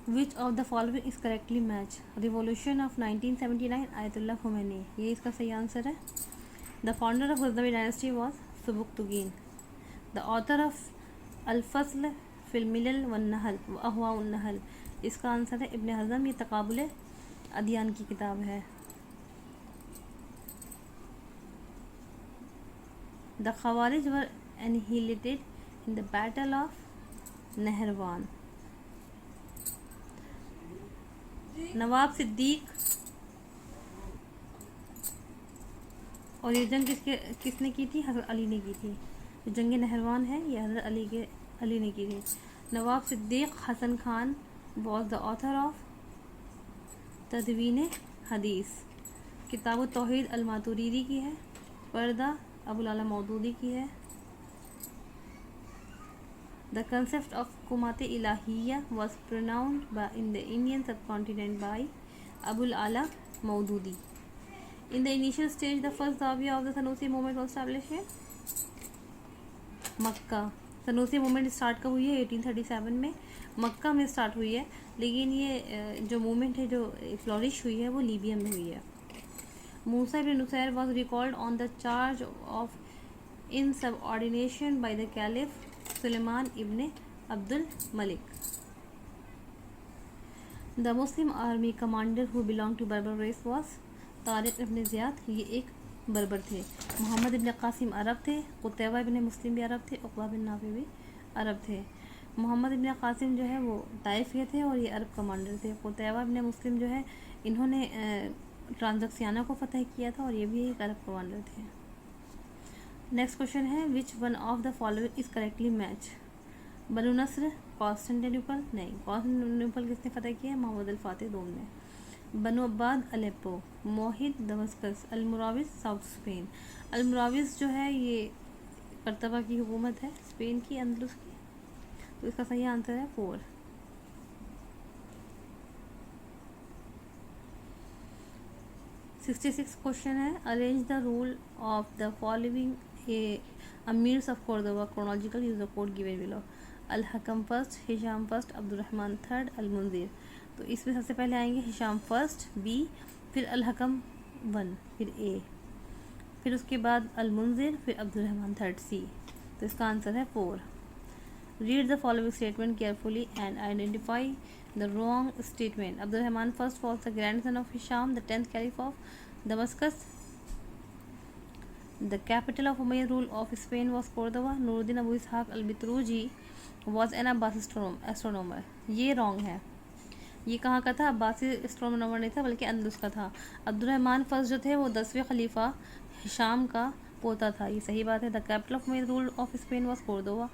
Which of the following is correctly match? Revolution of 1979 Ayatollah Khomeini, ये इसका सही answer है। The founder of Ghaznavi dynasty was Sabuktigin. The author of अल-फस्ल फिल मिलल वन नहल व अहवा उन नहल, इसका आंसर है इब्न हज़म, ये तकाबुल अदियान की किताब है। The Khawarij were annihilated in the battle of Nahrawan. Nawab Siddiq और ये जंग किसने की थी? हज़रत अली ने की थी। जो जंग नहरवान है ये हज़रत अली ने की थी। Nawab Siddiq Hasan Khan was the author of Tadveen Hadith. किताब तौहीद अल मातुरीदी की है। पर्दा अबुल आला मौदूदी की है। द कंसेप्ट ऑफ हुकूमत इलाहिया was pronounced in the Indian subcontinent by Abul Ala Maududi. In the initial stage, the first Zawiya of the Sanusi movement was established in Mecca. Sanusi movement start कब हुई है? 1837 में मक्का में स्टार्ट हुई है, लेकिन ये जो मूवमेंट है जो फ्लॉरिश हुई है वो लीबिया में हुई है। Musa ibn Nusair was recalled on the charge of in subordination by the caliph Sulaiman ibn Abdul Malik. The Muslim army commander who belong to Berber race was Tariq ibn Ziyad, ये एक बर्बर थे। मोहम्मद इब्न कासिम अरब थे। कुतैबा इब्न मुस्लिम भी अरब थे। उक़बा बिन नाफ़ी भी अरब थे। मोहम्मद इब्न कासिम जो है वो ताइफ के थे और ये अरब कमांडर थे। कुतैबा इब्न मुस्लिम जो है इन्होंने ट्रांजक्सियाना को फतह किया था और ये भी एक अरब कमांडर थे। नेक्स्ट क्वेश्चन है which one of the following is correctly match? Banu Nasr Constantinople, नहीं, कॉन्स्टेंटिनोपल किसने फतह किया है? मोहम्मद अल फातिह दोम ने। Banu Abbad Aleppo, Muwahhid Damascus, Almoravids south Spain. Almoravids जो है ये करतबा की हुकूमत है स्पेन की, अंदलुस की, तो इसका सही आंसर है 4। क्वेश्चन है arrange the rule of the following amirs of Cordoba chronological use the code given below. Al Hakam first, Hisham first, Abdurrahman third, al Munzir. तो इसमें सबसे पहले आएंगे हिशाम फर्स्ट बी, फिर अल हकम 1, फिर ए, फिर उसके बाद अल मुंजिर, फिर अब्दुर्रहमान थर्ड सी। तो इसका आंसर है 4। Read the following statement carefully and identify the wrong statement. Abdurrahman first was the grandson of Hisham the 10th caliph of Damascus. The capital of Umayyad rule of Spain was Cordoba. Nuruddin Abu Ishaq al Bitruji was an Abbasi astronomer. ये wrong है। ये कहाँ का था? Abbasi astronomer नहीं था बल्कि अंदलुस का था। अब्दुर्रहमान फर्स्ट जो थे वो 10वें खलीफा हिशाम का पोता था, ये सही बात है। The capital of Umayyad rule of Spain was Cordoba.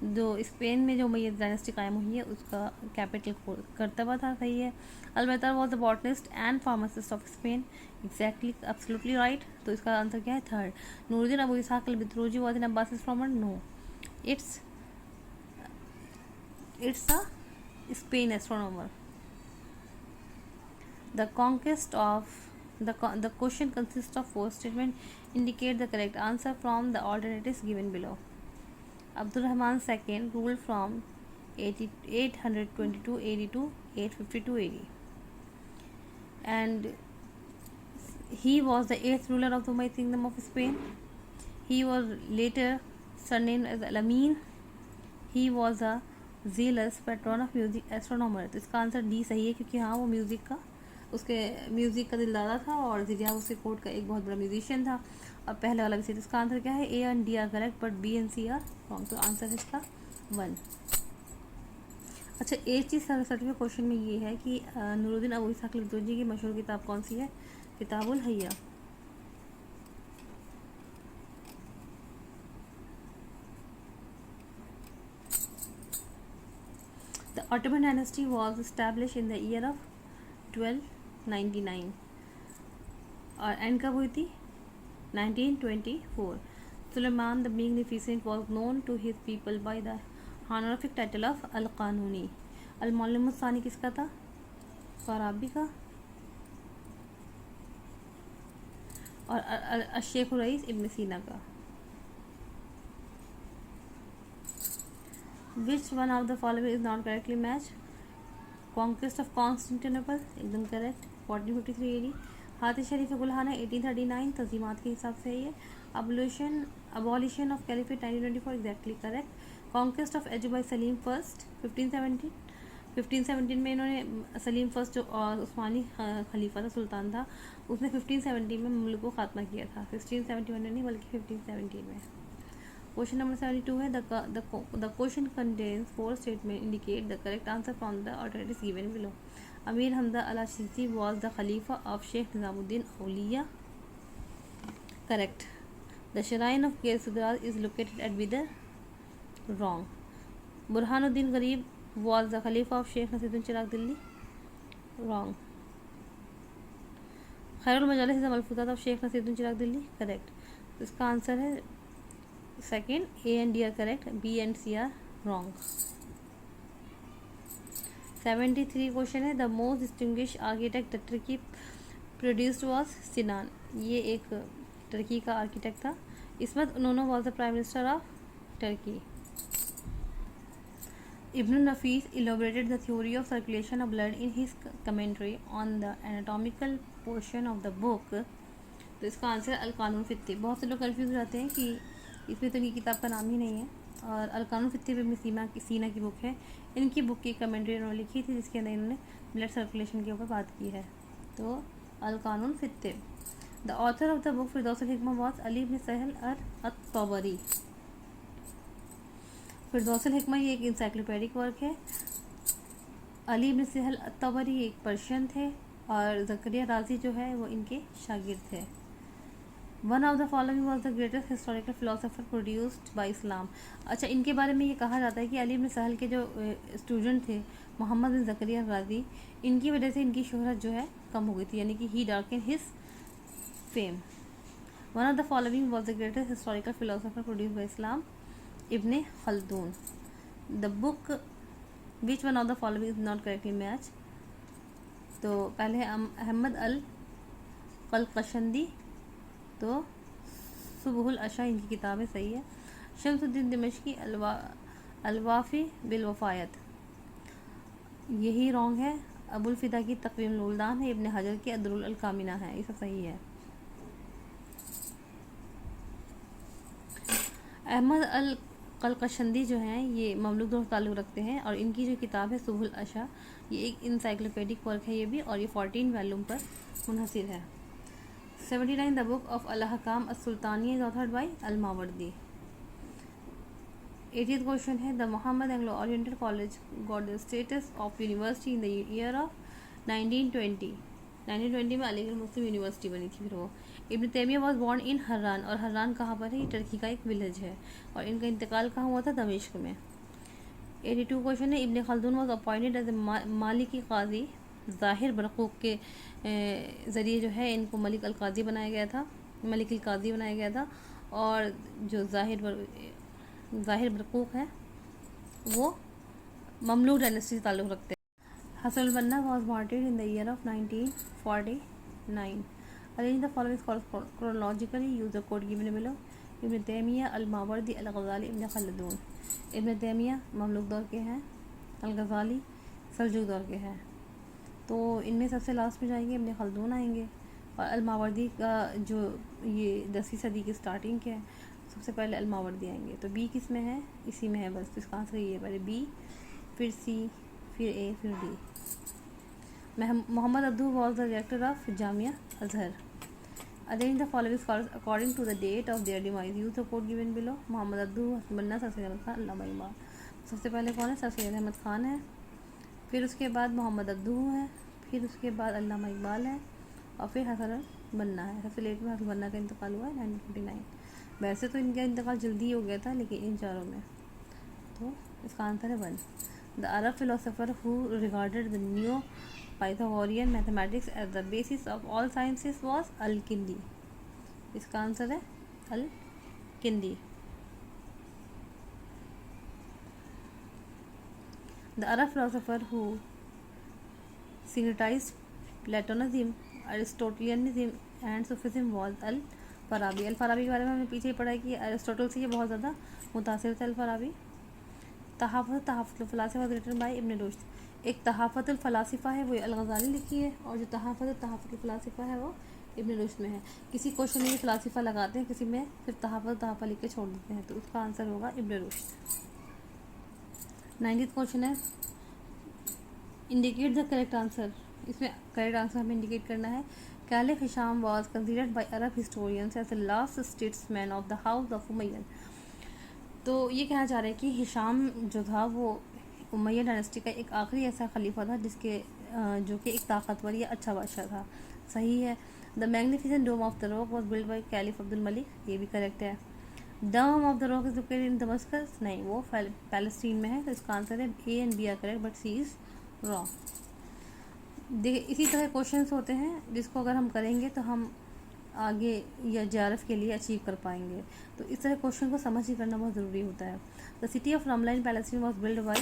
जो स्पेन में जो उमैय्यद डायनेस्टी कायम हुई है उसका कैपिटल करतबा था, सही है। Al Baitar was the botanist and pharmacist of Spain, exactly absolutely right. तो इसका आंसर क्या है? 3rd। Nuruddin Abu Ishaq al Bitruji was an Abbasi astronomer, no, it's a Spain astronomer. The conquest of the question consists of 4 statements. Indicate the correct answer from the alternatives given below. Abdurrahman II ruled from 822 AD to 852 AD, and he was the 8th ruler of the Umayyad Kingdom of Spain. He was later surnamed as Al-Amin. He was a zealous patron of music astronomer. तो इसका answer D सही है क्योंकि हाँ वो music का दिलदादा था और ज़िया उसके कोर्ट का एक बहुत बड़ा म्यूजिशियन था। और पहले वाला भी सही। इसका आंसर क्या है? A and D are correct but B and C are wrong. तो आंसर है इसका 1। अच्छा, एक चीज़ सर्टिफिकेट क्वेश्चन में ये है कि नूरुद्दीन अबू इसहाक अल बितरूजी की मशहूर किताब कौन सी है? किताबुल हय्या। The Ottoman dynasty was established in the year of 1299 और एंड कब हुई थी? 1924। Suleiman the magnificent was known to his people by the honorific title of अल-क़ानूनी। अल-मुअल्लिम सानी किसका था? फ़ाराबी का। और अशेख रईस इब्न सीना का। Which one of the following is not correctly matched? Conquest of Constantinople एकदम करेक्ट 1453 AD। हाथ शरीफ गुलहाना 1839 तंजीमात के हिसाब से ये। Abolition of caliphate 1924 exactly correct. Conquest of edu by Salim first 1517 में इन्होंने सलीम फर्स्ट जो उस्मानी खलीफा था, सुल्तान था, उसने 1517 में मुल्क को खात्मा किया था। 1671 में नहीं बल्कि 1517 में। क्वेश्चन नंबर 72 है the question contains 4 statement indicate the correct answer from the alternatives given below. Amir Hamza al Chishti was the खलीफा of Sheikh Nizamuddin Auliya correct. The shrine of केर Daraz is located at Bidar wrong. Burhanuddin Gharib was the Khalifa of Sheikh Nasiruddin Chirag Delhi wrong. Khairul Majalis is मलफूजात of Sheikh Nasiruddin Chirag Delhi correct. तो इसका answer है second, A and D are correct, B and C are wrong. 73 question है the most distinguish architect the Turkey produced was Sinan. ये एक Turkey का architect था। Ismet उन्होंने was the prime minister of Turkey. Ibn Nafis elaborated the theory of circulation of blood in his commentary on the anatomical portion of the book। तो इसका answer अल कानून फित्ती। बहुत से लोग कंफ्यूज रहते हैं कि इसमें तो इनकी किताब का नाम ही नहीं है, और अल कानून फित्ती इब्न सीना की बुक है। इनकी बुक की कमेंट्री उन्होंने लिखी थी जिसके अंदर इन्होंने ब्लड सर्कुलेशन के ऊपर बात की है। तो अल कानून फित्ती। The author of the book Firdaus Hikma was Ali ibn Sahl at Tabari. Firdaus Hikma ये एक इंसाइक्लोपीडिक वर्क है। अली इब्न सहल अत-तबरी एक पर्शियन थे और ज़करिया राजी जो है वो इनके शागिर्द थे। One of the following was the greatest historical philosopher produced by Islam. अच्छा, इनके बारे में ये कहा जाता है कि अली इब्न सहल के जो स्टूडेंट थे मोहम्मद बिन ज़करिया राजी, इनकी वजह से इनकी शोहरत जो है कम हो गई थी, यानी कि he darken his fame. One of the following was the greatest historical philosopher produced by Islam Ibn Khaldun. The book which one of the following is not correctly match. तो पहले है अहमद अल कलकशंदी, तो सुबहुल अशा इनकी किताबें सही है। शम्सुद्दीन दिमश्की अलवाफ़ी बिलवफ़ायत, यही रॉन्ग है। अबुल फ़िदा की तक़वीमुल बुल्दान है। इब्न हजर की अदरुल अल कामिना है, ये सब सही है। अहमद अल कलकशंदी जो हैं ये ममलूक दौर ताल्लुक़ रखते हैं और इनकी जो किताब है सुबहुल अशा, ये एक इंसाइक्लोपीडिक वर्क है ये भी, और ये 14 वॉल्यूम पर मुनहसिर है। 79 the book of al Ahkam as Sultaniyya is authored by al Mawardi. 80th question है the Mohammad Anglo Oriental College got the status of university in the year of 1920। 1920 में अलीगढ़ मुस्लिम यूनिवर्सिटी बनी थी फिर वो। इब्न तैमिया वाज बोर्न इन हर्रान, और हर्रान कहाँ पर है? ये टर्की का एक विलेज है, और इनका इंतकाल कहाँ हुआ था? दमिश्क में। 82 क्वेश्चन है Ibn Khaldun was appointed as a Maliki काजी। ज़ाहिर बरक़ूक़ के ज़रिए जो है इनको मलिक अल काजी बनाया गया था, मलिक अल काजी बनाया गया था, और जो ज़ाहिर बरक़ूक़ है वो ममलूक डायनेस्टी से ताल्लुक़ रखते हैं। Hasan al Banna was martyred in the year of 1949। Arrange the following chronologically. Use the code given below. Ibn Taymiyya, Al Mawardi, Al Ghazali, Ibn Khaldun. Ibn Taymiyya Mamluk दौर के हैं, अल गज़ाली सल्जुक दौर के हैं। तो इनमें सबसे लास्ट में जाएंगे इब्न खल्दून आएंगे, और अल मावर्दी का जो ये 10वीं सदी की स्टार्टिंग के हैं, सबसे पहले अल मावर्दी आएंगे। तो बी किस में है? इसी में है बस। तो इसका आंसर ये है, पहले बी, फिर सी, फिर ए, फिर D. Mohammad Abduh was the director of Jamia Azhar. Arrange the following scholars according to the date of their demise. Use the code given below. Mohammad Abduh, Hasan Banna, Sir Syed Ahmad Khan, Allama Iqbal. सबसे पहले कौन है? Sir Syed Ahmad Khan है, फिर उसके बाद Mohammad Abdu है, फिर उसके बाद अल्लामा इकबाल है, और फिर हसन बन्ना है। सबसे लेट में हसन बन्ना का इंतकाल हुआ है 1949। वैसे तो इनका इंतकाल जल्दी ही हो गया था, लेकिन इन चारों में। तो इसका आंसर है 1। The Arab philosopher who regarded the new Pythagorean mathematics as the basis of all sciences was al Kindi. इसका आंसर है al Kindi. The Arab philosopher who syncretized Platonism, Aristotelianism and Sufism was al Farabi. Al Farabi के बारे में हमने पीछे ही पढ़ा है कि अरिस्टोटल से ये बहुत ज़्यादा मुतासिर थे अल-फराबी। तहफ़्फ़ुज़ फ़लासफ़ा वाज रिटन बाय इब्न रुश्द। एक तहाफ़तुल फ़लासिफ़ा है, वो अल-ग़ज़ाली लिखी है, और जो तहाफ़तुल फ़लासिफ़ा है वो इब्न रुश्द में है। किसी क्वेश्चन में ये फ़लासिफ़ा लगाते हैं, किसी में सिर्फ तहाफ़ा लिख के छोड़ देते हैं, तो उसका आंसर होगा इब्न रुश्द। 90th क्वेश्चन है, इंडिकेट द करेक्ट आंसर। इसमें करेक्ट आंसर हमें इंडिकेट करना है। Caliph Hisham was considered by Arab historians as the last statesman of the house of Umayyad. तो ये कहना चाह रहे हैं कि हिशाम जो था वो उमैया डायनेस्टी का एक आखिरी ऐसा खलीफा था जिसके जो कि एक ताकतवर या अच्छा बादशाह था। सही है। The magnificent Dome of the Rock was build by caliph Abdul Malik, ये भी करेक्ट है। Dome of the Rock is located in Damascus, नहीं, वो पैलेस्टीन में है, तो इसका आंसर है A and B are correct but C is wrong. देखिए इसी तरह क्वेश्चंस होते हैं जिसको अगर हम करेंगे तो हम आगे या JRF के लिए अचीव कर पाएंगे। तो इस तरह क्वेश्चन को समझ ही करना बहुत ज़रूरी होता है। The city of Ramla in Palestine was build by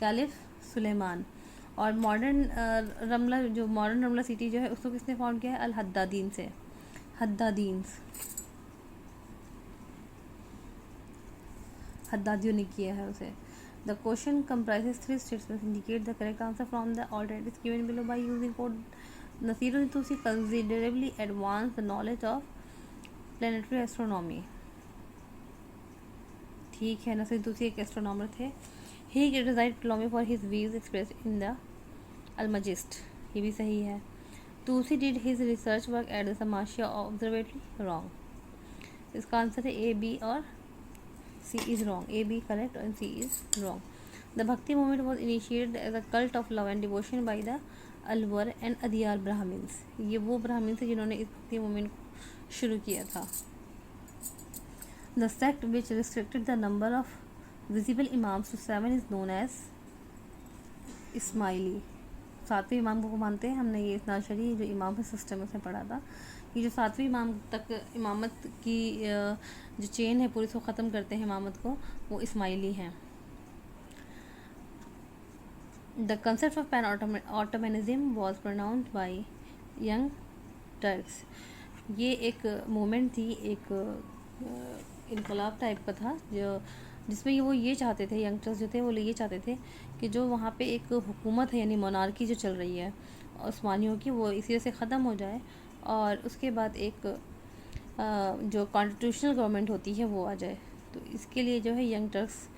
caliph Sulaiman. और मॉडर्न रमला सिटी जो है उसको किसने फाउंड किया है? अल हद्दादीन से, हद्दादियों ने किया है उसे। The question comprises 3 statements. Indicate the correct answer from the alternatives given below by using code. Nasiruddin Tusi considerably advanced the knowledge of planetary astronomy. ठीक है, नसीरुद्दीन तुसी एक एस्ट्रोनॉमर थे। He criticized Ptolemy for his views expressed in the Almagest, ये भी सही है। Tusi did his research work at the Samarkand Observatory, wrong. इसका आंसर है A, B और C is wrong. A, B correct and C is wrong. The Bhakti movement was initiated as a cult of love and devotion by the Alwar and Adiyar Brahmins. ये वो ब्राह्मण थे जिन्होंने इस भक्ति movement को शुरू किया था। The sect which restricted the number of visible imams to 7 is known as Ismaili. 7वें इमाम को मानते हैं, हमने ये इतना शरी जो इमाम है सिस्टम उसमें पढ़ा था। ये जो 7वें इमाम तक इमामत की जो चेन है पूरी, इसको ख़त्म करते हैं इमामत को, वो इस्माइली हैं। The concept of pan Ottomanism was pronounced by Young Turks. ये एक मूवमेंट थी, एक इनकलाब टाइप का था जो जिसमें वो ये चाहते थे, यंगस्टर्स जो थे वो ये चाहते थे कि जो वहाँ पे एक हुकूमत है यानी मोनार्की जो चल रही है उस्मानियों की, वो इसी से ख़त्म हो जाए और उसके बाद एक जो कॉन्स्टिट्यूशनल गवर्नमेंट होती है वो आ जाए। तो इसके लिए जो है यंग टर्क्स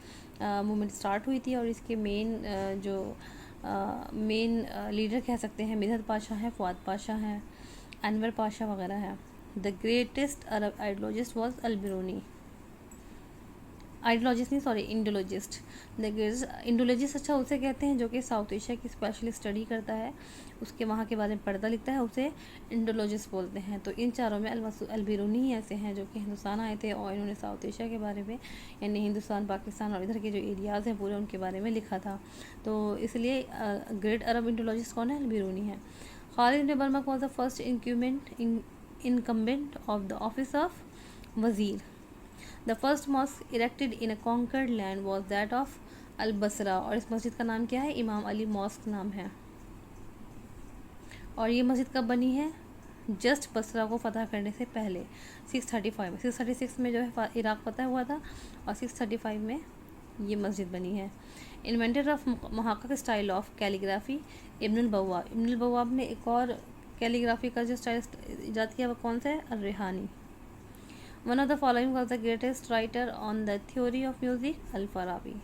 मूवमेंट स्टार्ट हुई थी और इसके मेन लीडर कह सकते हैं मिदहत पाशा हैं, फुआद पाशा हैं, अनवर पाशा वगैरह हैं। The greatest Arab ideologist was al Biruni. Indologist. Indologist अच्छा उसे कहते हैं जो कि साउथ एशिया की स्पेशली स्टडी करता है, उसके वहाँ के बारे में पढ़ता लिखता है, उसे इंडोलॉजिस्ट बोलते हैं। तो इन चारों में अल-बिरूनी ही ऐसे हैं जो कि हिंदुस्तान आए थे और इन्होंने साउथ एशिया के बारे में यानी हिंदुस्तान, पाकिस्तान और इधर के जो एरियाज़ हैं पूरे उनके बारे में लिखा था। तो इसलिए ग्रेट अरब इंडोलॉजिस्ट कौन है? अल-बिरूनी है। Khalid ibn Barmak was the first incumbent of the office of वज़ीर। The first mosque erected in a conquered land was that of Al-Basra। और इस मस्जिद का नाम क्या है? इमाम अली मॉस्क नाम है। और ये मस्जिद कब बनी है? जस्ट बसरा को फतह करने से पहले 635 में। 636 में जो है इराक़ फतह हुआ था और 635 में ये मस्जिद बनी है। Inventor of Muhaqqaq style of calligraphy Ibn Bawwab. Ibn Bawwab ने एक और कैलीग्राफी का जो स्टाइल ईजाद किया वो कौन सा है? अर-रिहानी। One of the following was the greatest writer on the theory of music, अल-फ़ाराबी।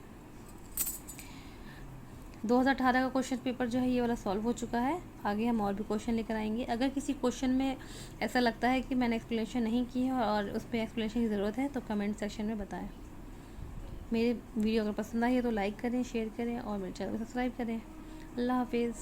2018 का क्वेश्चन पेपर जो है ये वाला सॉल्व हो चुका है। आगे हम और भी क्वेश्चन लेकर आएंगे। अगर किसी क्वेश्चन में ऐसा लगता है कि मैंने एक्सप्लेनेशन नहीं की है और उस पर एक्सप्लेनेशन की ज़रूरत है तो कमेंट सेक्शन में बताएं। मेरी वीडियो अगर पसंद आई है तो लाइक करें, शेयर करें और मेरे चैनल को सब्सक्राइब करें। अल्लाह हाफिज़।